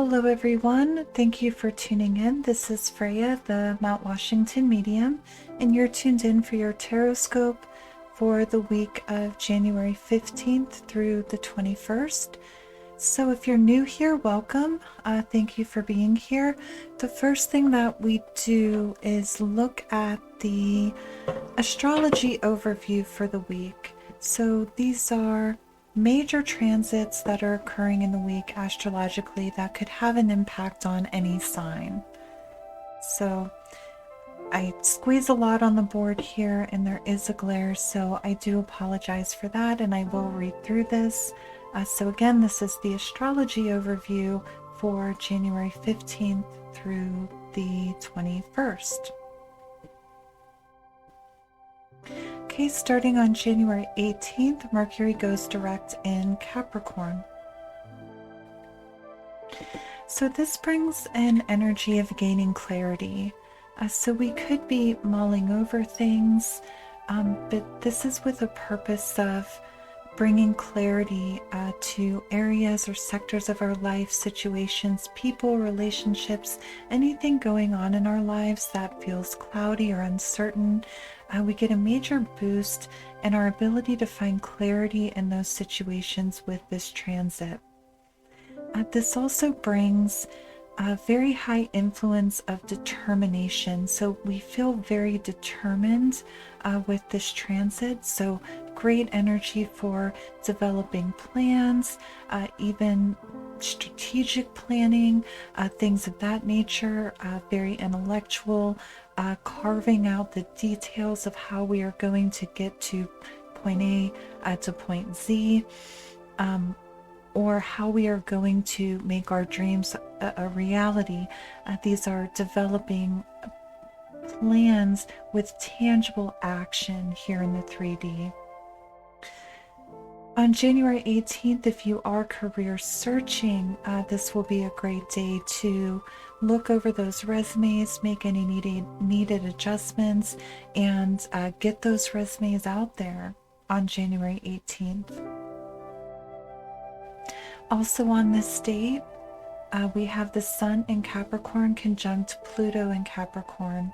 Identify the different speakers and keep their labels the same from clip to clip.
Speaker 1: Hello everyone, thank you for tuning in. This is Freya, the Mount Washington medium, and you're tuned in for your tarot scope for the week of January 15th through the 21st. So if you're new here, welcome. Thank you for being here. The first thing that we do is look at the astrology overview for the week. So these are major transits that are occurring in the week astrologically that could have an impact on any sign. So I squeeze a lot on the board here and there is a glare, so I do apologize for that, and I will read through this. So again, this is the astrology overview for January 15th through the 21st. Okay, starting on January 18th, Mercury goes direct in Capricorn. So this brings an energy of gaining clarity. So we could be mulling over things, but this is with a purpose of bringing clarity to areas or sectors of our life, situations, people, relationships, anything going on in our lives that feels cloudy or uncertain. We get a major boost in our ability to find clarity in those situations with this transit. This also brings a very high influence of determination. So we feel very determined with this transit. So great energy for developing plans, even strategic planning, things of that nature, very intellectual, carving out the details of how we are going to get to point A to point Z, or how we are going to make our dreams a reality. These are developing plans with tangible action here in the 3D. On January 18th, if you are career searching, this will be a great day to look over those resumes, make any needed adjustments, and get those resumes out there on January 18th. Also on this date, we have the Sun in Capricorn conjunct Pluto in Capricorn.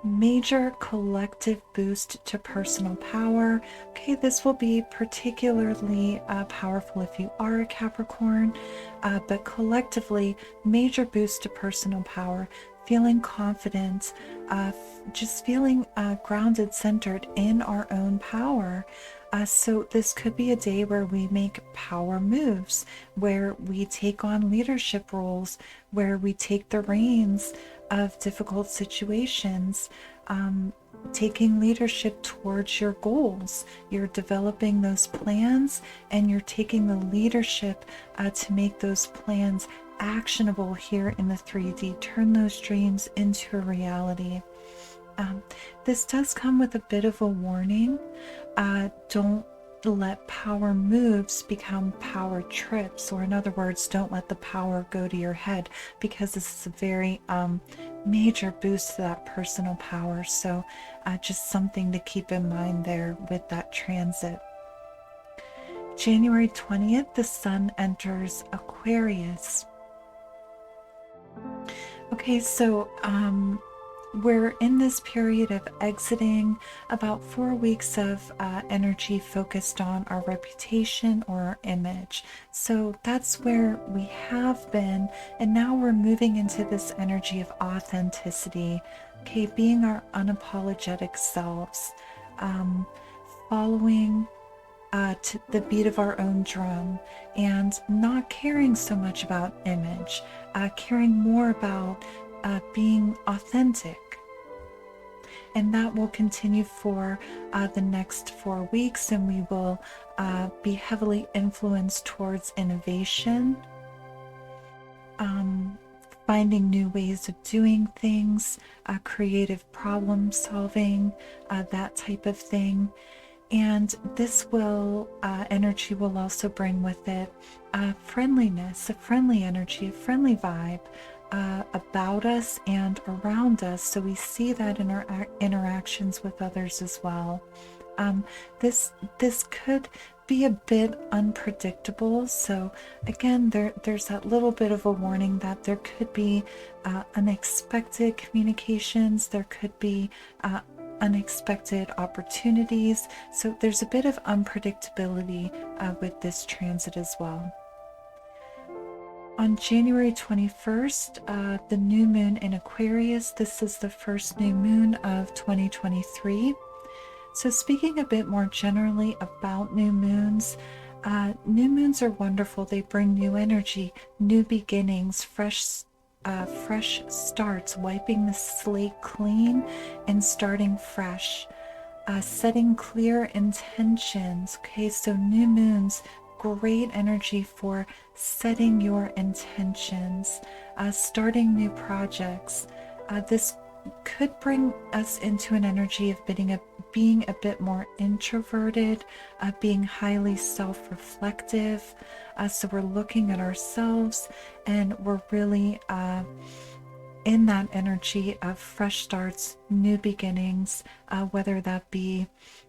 Speaker 1: Major collective boost to personal power. Okay, this will be particularly powerful if you are a Capricorn, but collectively, major boost to personal power, feeling confident, just feeling grounded, centered in our own power. So this could be a day where we make power moves, where we take on leadership roles, where we take the reins of difficult situations, taking leadership towards your goals. You're developing those plans and you're taking the leadership to make those plans actionable here in the 3D. Turn those dreams into a reality. This does come with a bit of a warning. Don't let power moves become power trips, or in other words, don't let the power go to your head, because this is a very major boost to that personal power. So just something to keep in mind there with that transit. January 20th, the Sun enters Aquarius. Okay, so we're in this period of exiting about 4 weeks of energy focused on our reputation or our image. So that's where we have been, and now we're moving into this energy of authenticity, okay, being our unapologetic selves, following to the beat of our own drum, and not caring so much about image, caring more about being authentic. And that will continue for the next 4 weeks, and we will be heavily influenced towards innovation, finding new ways of doing things, creative problem solving, that type of thing. And this will energy will also bring with it friendliness, a friendly energy, a friendly vibe about us and around us. So we see that in our interactions with others as well. This could be a bit unpredictable. So again, there's that little bit of a warning that there could be unexpected communications, there could be unexpected opportunities. So there's a bit of unpredictability with this transit as well. On January 21st, the new moon in Aquarius, this is the first new moon of 2023. So speaking a bit more generally about new moons are wonderful. They bring new energy, new beginnings, fresh starts, wiping the slate clean and starting fresh, setting clear intentions. Okay, so new moons, great energy for setting your intentions, starting new projects. This could bring us into an energy of being a bit more introverted, being highly self-reflective. So we're looking at ourselves and we're really in that energy of fresh starts, new beginnings, whether that be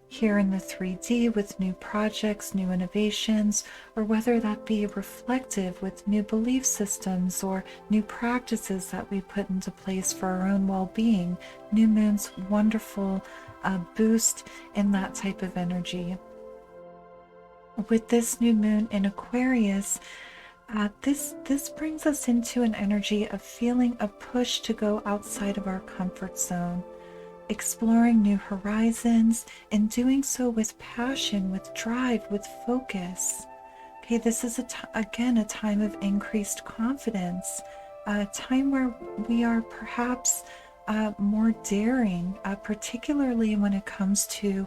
Speaker 1: here in the 3D with new projects, new innovations, or whether that be reflective with new belief systems or new practices that we put into place for our own well-being. New moons, wonderful boost in that type of energy. With this new moon in Aquarius, this brings us into an energy of feeling a push to go outside of our comfort zone, exploring new horizons, and doing so with passion, with drive, with focus. Okay, this is again a time of increased confidence, a time where we are perhaps more daring, particularly when it comes to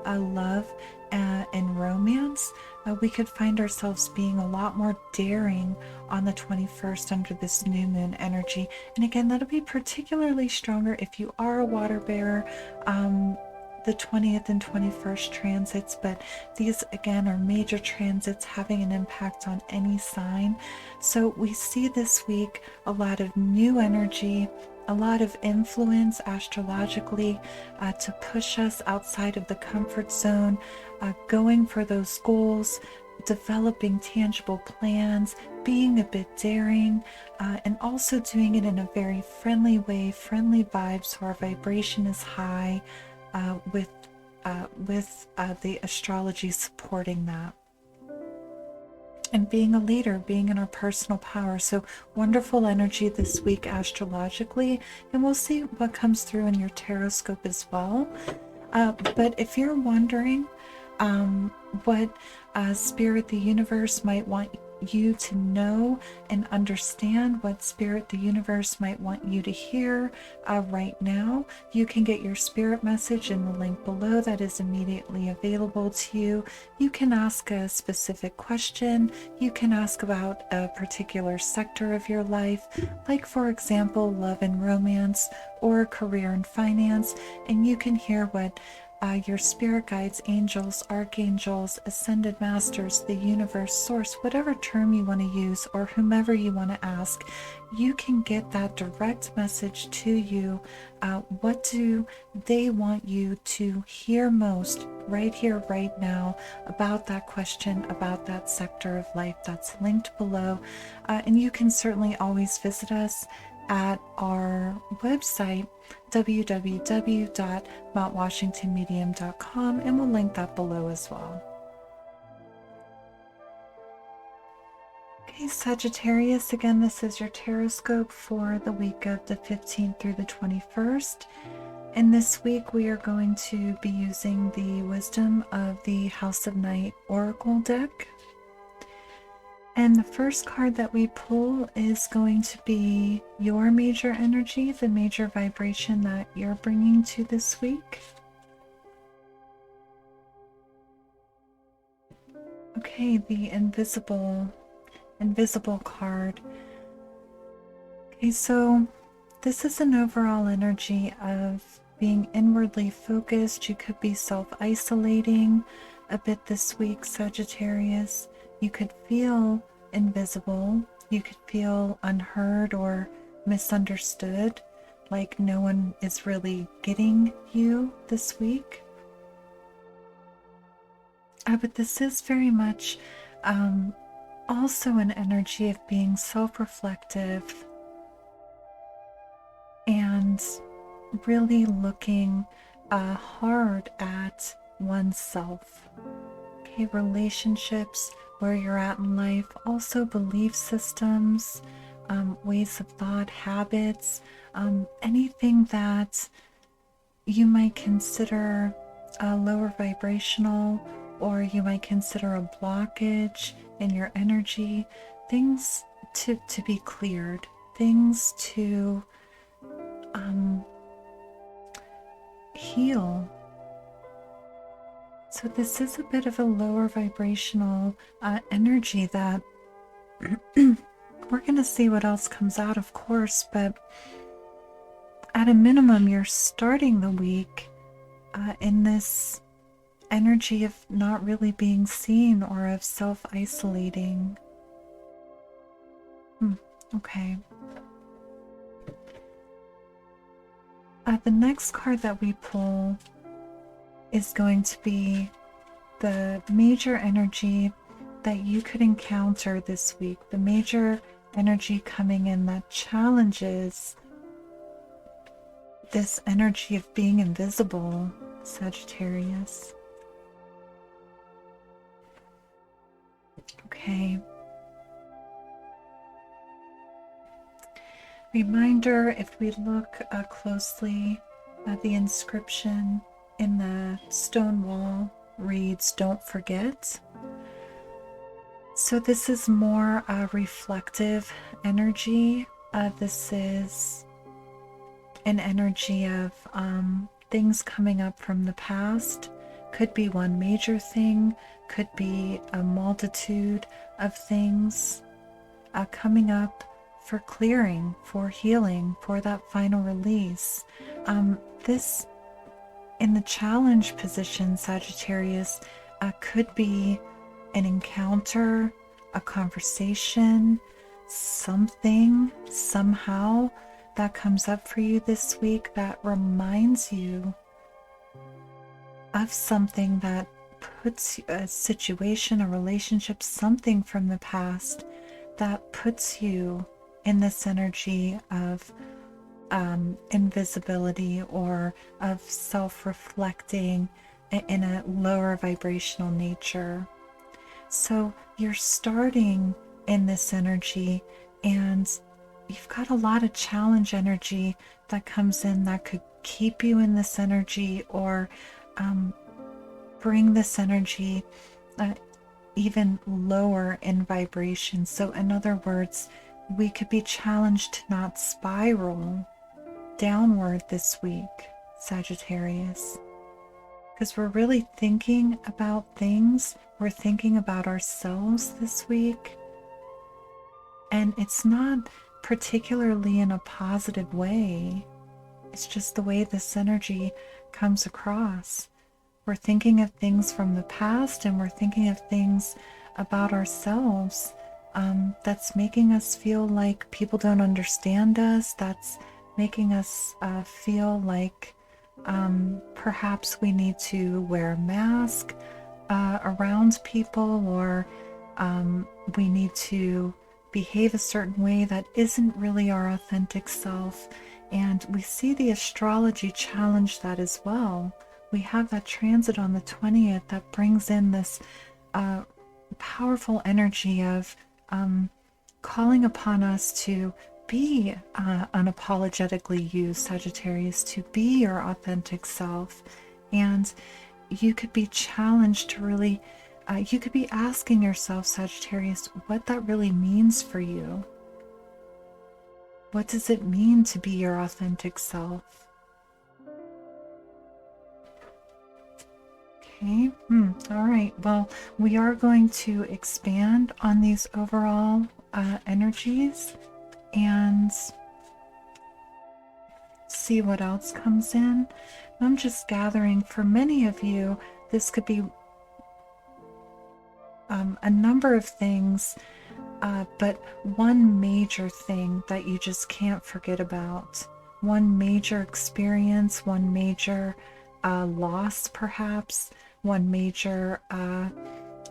Speaker 1: love and romance. We could find ourselves being a lot more daring on the 21st under this new moon energy. And again, that'll be particularly stronger if you are a water bearer, the 20th and 21st transits, but these again are major transits having an impact on any sign. So we see this week a lot of new energy, a lot of influence astrologically to push us outside of the comfort zone, going for those goals, developing tangible plans, being a bit daring, and also doing it in a very friendly way, friendly vibes, so our vibration is high, with the astrology supporting that. And being a leader, being in our personal power. So wonderful energy this week astrologically, and we'll see what comes through in your tarot scope as well. But if you're wondering what Spirit, the universe might want you to know and understand, what Spirit, the universe might want you to hear right now, you can get your spirit message in the link below that is immediately available to you. You can ask a specific question. You can ask about a particular sector of your life, like for example, love and romance or career and finance, and you can hear what your spirit guides, angels, archangels, ascended masters, the universe, source, whatever term you want to use, or whomever you want to ask, you can get that direct message to you. What do they want you to hear most right here, right now, about that question, about that sector of life? That's linked below. And you can certainly always visit us at our website, www.mountwashingtonmedium.com, and we'll link that below as well. Okay, Sagittarius, again, this is your tarot scope for the week of the 15th through the 21st. And this week we are going to be using the Wisdom of the House of Night Oracle deck. And the first card that we pull is going to be your major energy, the major vibration that you're bringing to this week. Okay, the invisible card. Okay, so this is an overall energy of being inwardly focused. You could be self-isolating a bit this week, Sagittarius. You could feel invisible. You could feel unheard or misunderstood, like no one is really getting you this week. But this is very much also an energy of being self-reflective and really looking hard at oneself. Okay, relationships, where you're at in life, also belief systems, ways of thought, habits, anything that you might consider lower vibrational, or you might consider a blockage in your energy, things to be cleared, things to heal. So this is a bit of a lower vibrational energy that we're going to see what else comes out, of course, but at a minimum, you're starting the week in this energy of not really being seen or of self-isolating. Okay. The next card that we pull is going to be the major energy that you could encounter this week, the major energy coming in that challenges this energy of being invisible, Sagittarius. Okay. Reminder, if we look closely at the inscription in the stone wall, reads, "Don't forget." So this is more a reflective energy. This is an energy of things coming up from the past. Could be one major thing, could be a multitude of things coming up for clearing, for healing, for that final release. This, in the challenge position, Sagittarius, could be an encounter, a conversation, something, somehow that comes up for you this week that reminds you of something that puts a situation, a relationship, something from the past that puts you in this energy of invisibility or of self-reflecting in a lower vibrational nature. So you're starting in this energy, and you've got a lot of challenge energy that comes in that could keep you in this energy, or bring this energy even lower in vibration. So in other words, we could be challenged to not spiral downward this week, Sagittarius, because we're really thinking about things. We're thinking about ourselves this week, and it's not particularly in a positive way. It's just the way this energy comes across. We're thinking of things from the past, and we're thinking of things about ourselves that's making us feel like people don't understand us, that's making us feel like perhaps we need to wear a mask around people, or we need to behave a certain way that isn't really our authentic self. And we see the astrology challenge that as well. We have that transit on the 20th that brings in this powerful energy of calling upon us to be unapologetically you, Sagittarius, to be your authentic self. And you could be challenged to really, you could be asking yourself, Sagittarius, what that really means for you. What does it mean to be your authentic self? Okay, all right. Well, we are going to expand on these overall energies and see what else comes in. I'm just gathering, for many of you, this could be a number of things, but one major thing that you just can't forget about. One major experience, one major loss perhaps, one major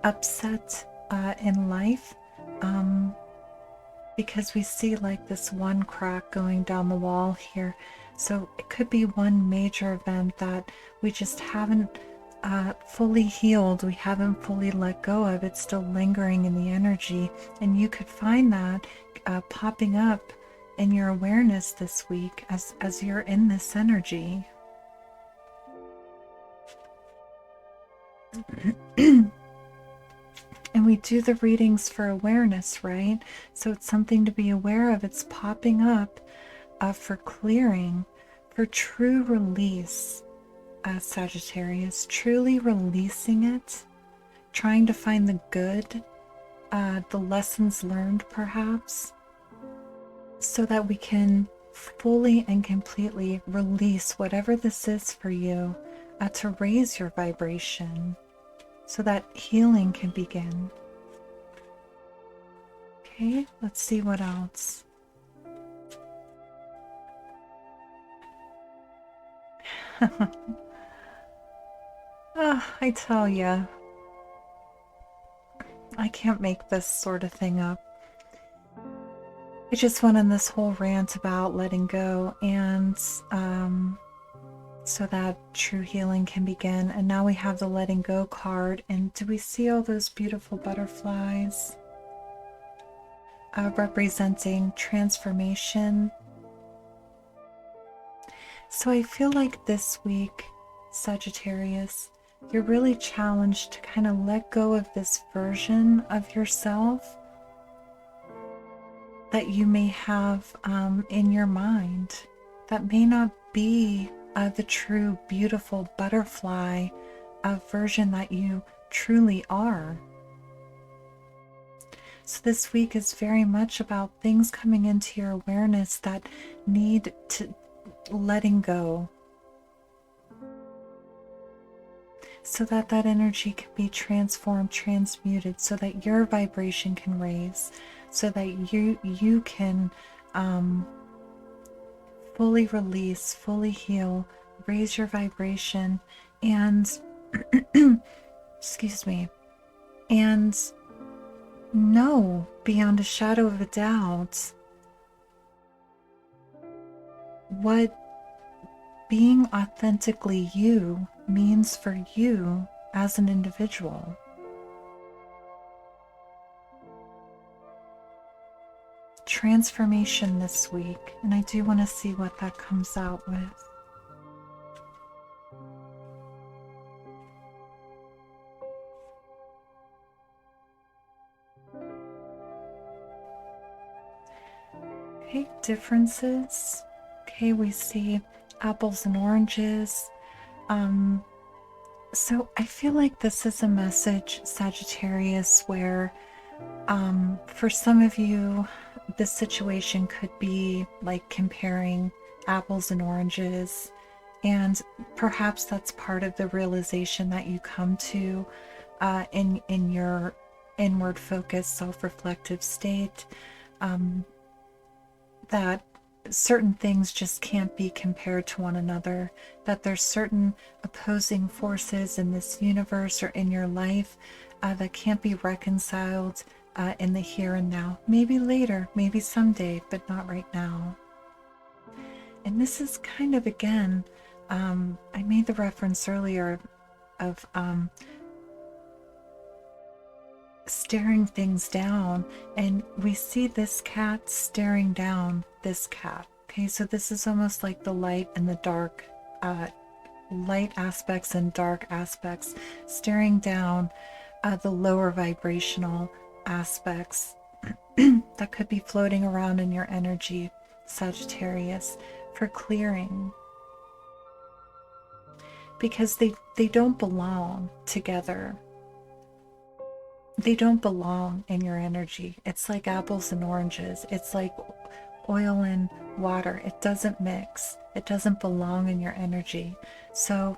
Speaker 1: upset in life, because we see like this one crack going down the wall here. So it could be one major event that we just haven't fully healed, we haven't fully let go of. It's still lingering in the energy, and you could find that popping up in your awareness this week as you're in this energy. And we do the readings for awareness, right? So it's something to be aware of. It's popping up for clearing, for true release, Sagittarius, truly releasing it, trying to find the good, the lessons learned perhaps, so that we can fully and completely release whatever this is for you, to raise your vibration so that healing can begin. Okay, let's see what else. I tell ya, I can't make this sort of thing up. I just went on this whole rant about letting go, and so that true healing can begin. And now we have the letting go card, and do we see all those beautiful butterflies representing transformation? So I feel like this week, Sagittarius, you're really challenged to kind of let go of this version of yourself that you may have in your mind that may not be the true, beautiful butterfly version that you truly are. So this week is very much about things coming into your awareness that need to letting go, so that that energy can be transformed, transmuted, so that your vibration can raise, so that you can fully release, fully heal, raise your vibration, and excuse me, and know beyond a shadow of a doubt what being authentically you means for you as an individual. Transformation this week, and I do want to see what that comes out with. Okay, differences. Okay, we see apples and oranges. So I feel like this is a message, Sagittarius, where for some of you, this situation could be like comparing apples and oranges, and perhaps that's part of the realization that you come to in your inward focused, self-reflective state, that certain things just can't be compared to one another, that there's certain opposing forces in this universe or in your life that can't be reconciled in the here and now. Maybe later, maybe someday, but not right now. And this is kind of, again, I made the reference earlier of staring things down, and we see this cat staring down this cat. Okay, so this is almost like the light and the dark, light aspects and dark aspects, staring down the lower vibrational aspects that could be floating around in your energy, Sagittarius, for clearing, because they don't belong together. They don't belong in your energy. It's like apples and oranges. It's like oil and water. It doesn't mix. It doesn't belong in your energy. So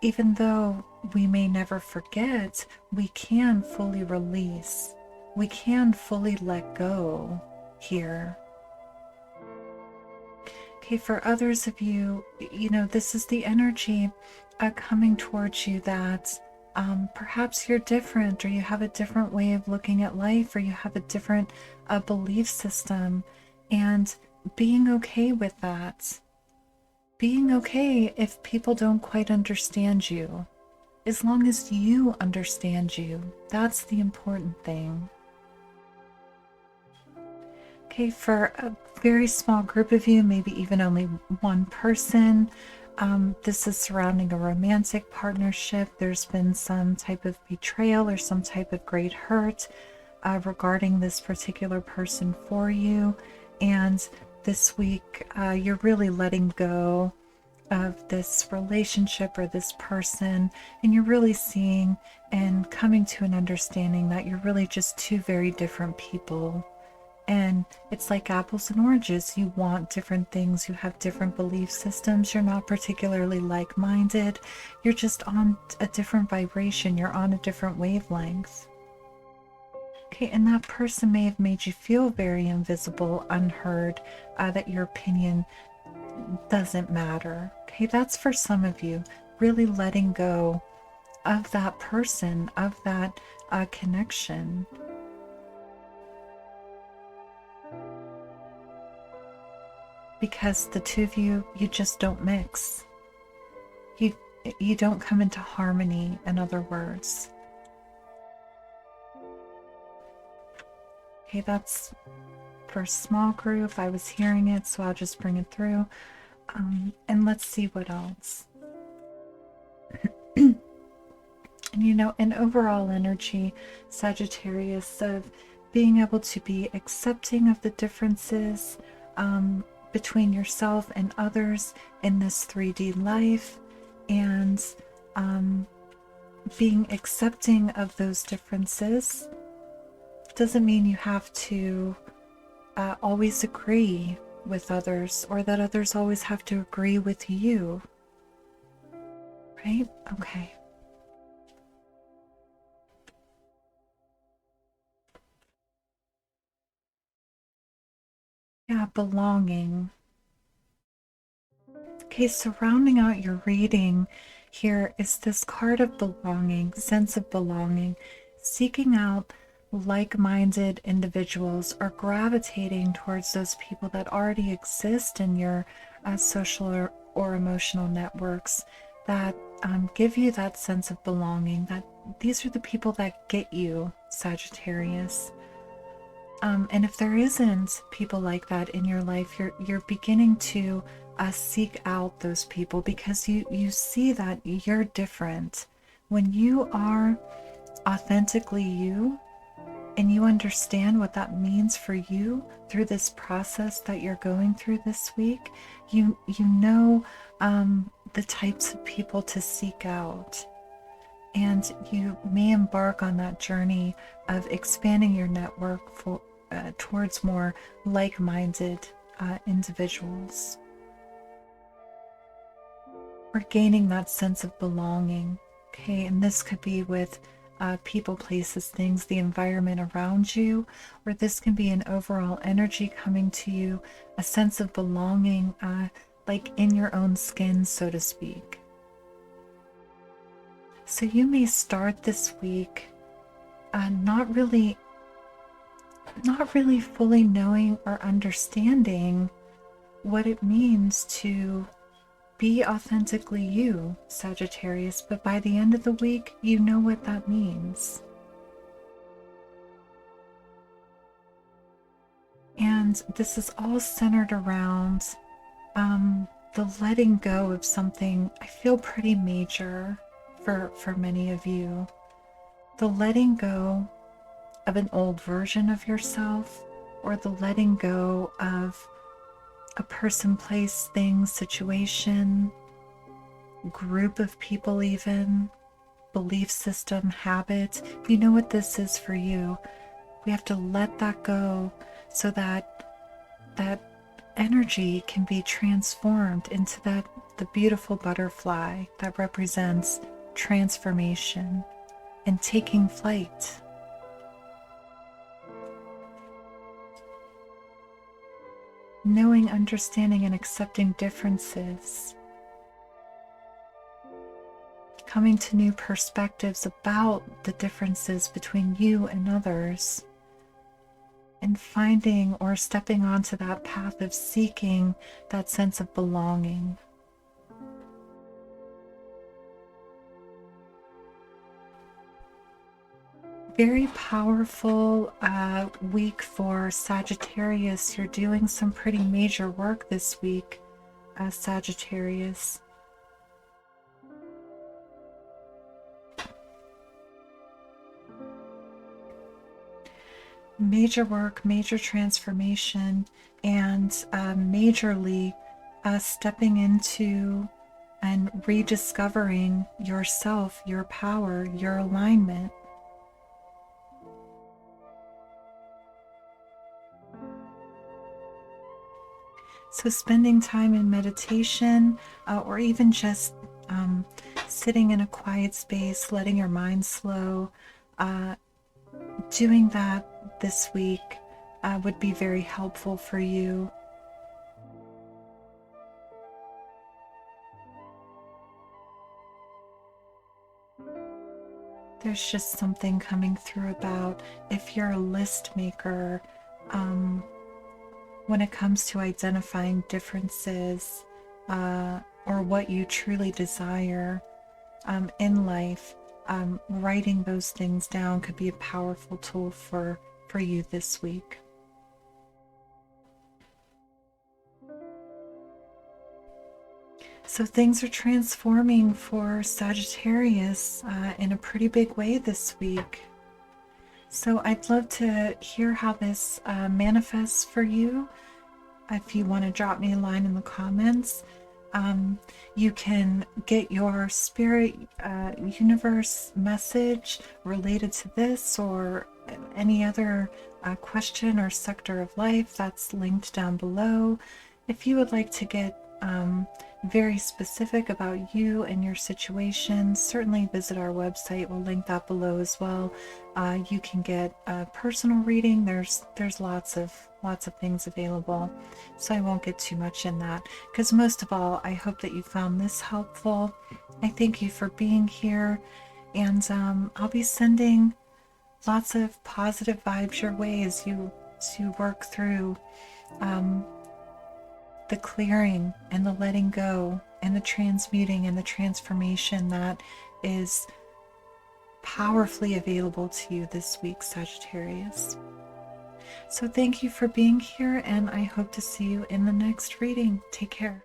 Speaker 1: even though we may never forget, we can fully release. We can fully let go here. Okay, for others of you, you know, this is the energy coming towards you that Perhaps you're different, or you have a different way of looking at life, or you have a different belief system, and being okay with that. Being okay if people don't quite understand you. As long as you understand you, that's the important thing. Okay, for a very small group of you, maybe even only one person, this is surrounding a romantic partnership. There's been some type of betrayal or some type of great hurt regarding this particular person for you. And this week, you're really letting go of this relationship or this person, and you're really seeing and coming to an understanding that you're really just two very different people. And it's like apples and oranges. You want different things. You have different belief systems. You're not particularly like-minded. You're just on a different vibration. You're on a different wavelength. Okay, and that person may have made you feel very invisible, unheard, that your opinion doesn't matter. Okay, that's for some of you. Really letting go of that person, of that connection. Because the two of you just don't mix. You don't come into harmony, in other words. Okay, that's for a small group. I was hearing it, so I'll just bring it through. And let's see what else. And an overall energy, Sagittarius, of being able to be accepting of the differences between yourself and others in this 3D life, and being accepting of those differences doesn't mean you have to always agree with others, or that others always have to agree with you. Right? Okay. Yeah, belonging. Okay, so rounding out your reading here is this card of belonging, sense of belonging, seeking out like-minded individuals, or gravitating towards those people that already exist in your social or emotional networks that give you that sense of belonging, that these are the people that get you, Sagittarius. And if there isn't people like that in your life, you're beginning to seek out those people, because you see that you're different. When you are authentically you, and you understand what that means for you through this process that you're going through this week, you know the types of people to seek out. And you may embark on that journey of expanding your network towards more like-minded individuals. Or gaining that sense of belonging. Okay, and this could be with people, places, things, the environment around you, or this can be an overall energy coming to you, a sense of belonging, like in your own skin, so to speak. So you may start this week not really fully knowing or understanding what it means to be authentically you, Sagittarius, but by the end of the week, you know what that means. And this is all centered around the letting go of something I feel pretty major for many of you. The letting go of an old version of yourself, or the letting go of a person, place, thing, situation, group of people, even belief system, habit. You know what this is for you. We have to let that go so that that energy can be transformed into the beautiful butterfly that represents transformation and taking flight. Knowing, understanding, and accepting differences. coming to new perspectives about the differences between you and others, and finding or stepping onto that path of seeking that sense of belonging. Very powerful week for Sagittarius. You're doing some pretty major work this week, Sagittarius. Major work, major transformation, and majorly stepping into and rediscovering yourself, your power, your alignment. So spending time in meditation, or even just sitting in a quiet space, letting your mind slow, doing that this week would be very helpful for you. There's just something coming through about if you're a list maker, when it comes to identifying differences or what you truly desire in life, writing those things down could be a powerful tool for you this week. So things are transforming for Sagittarius in a pretty big way this week. So I'd love to hear how this manifests for you. If you want to drop me a line in the comments, you can get your spirit universe message related to this or any other question or sector of life that's linked down below. If you would like to get very specific about you and your situation, certainly visit our website. We'll link that below as well. You can get a personal reading. There's lots of things available, so I won't get too much in that, because most of all, I hope that you found this helpful. I thank you for being here, and I'll be sending lots of positive vibes your way as you work through the clearing and the letting go and the transmuting and the transformation that is powerfully available to you this week, Sagittarius. So thank you for being here, and I hope to see you in the next reading. Take care.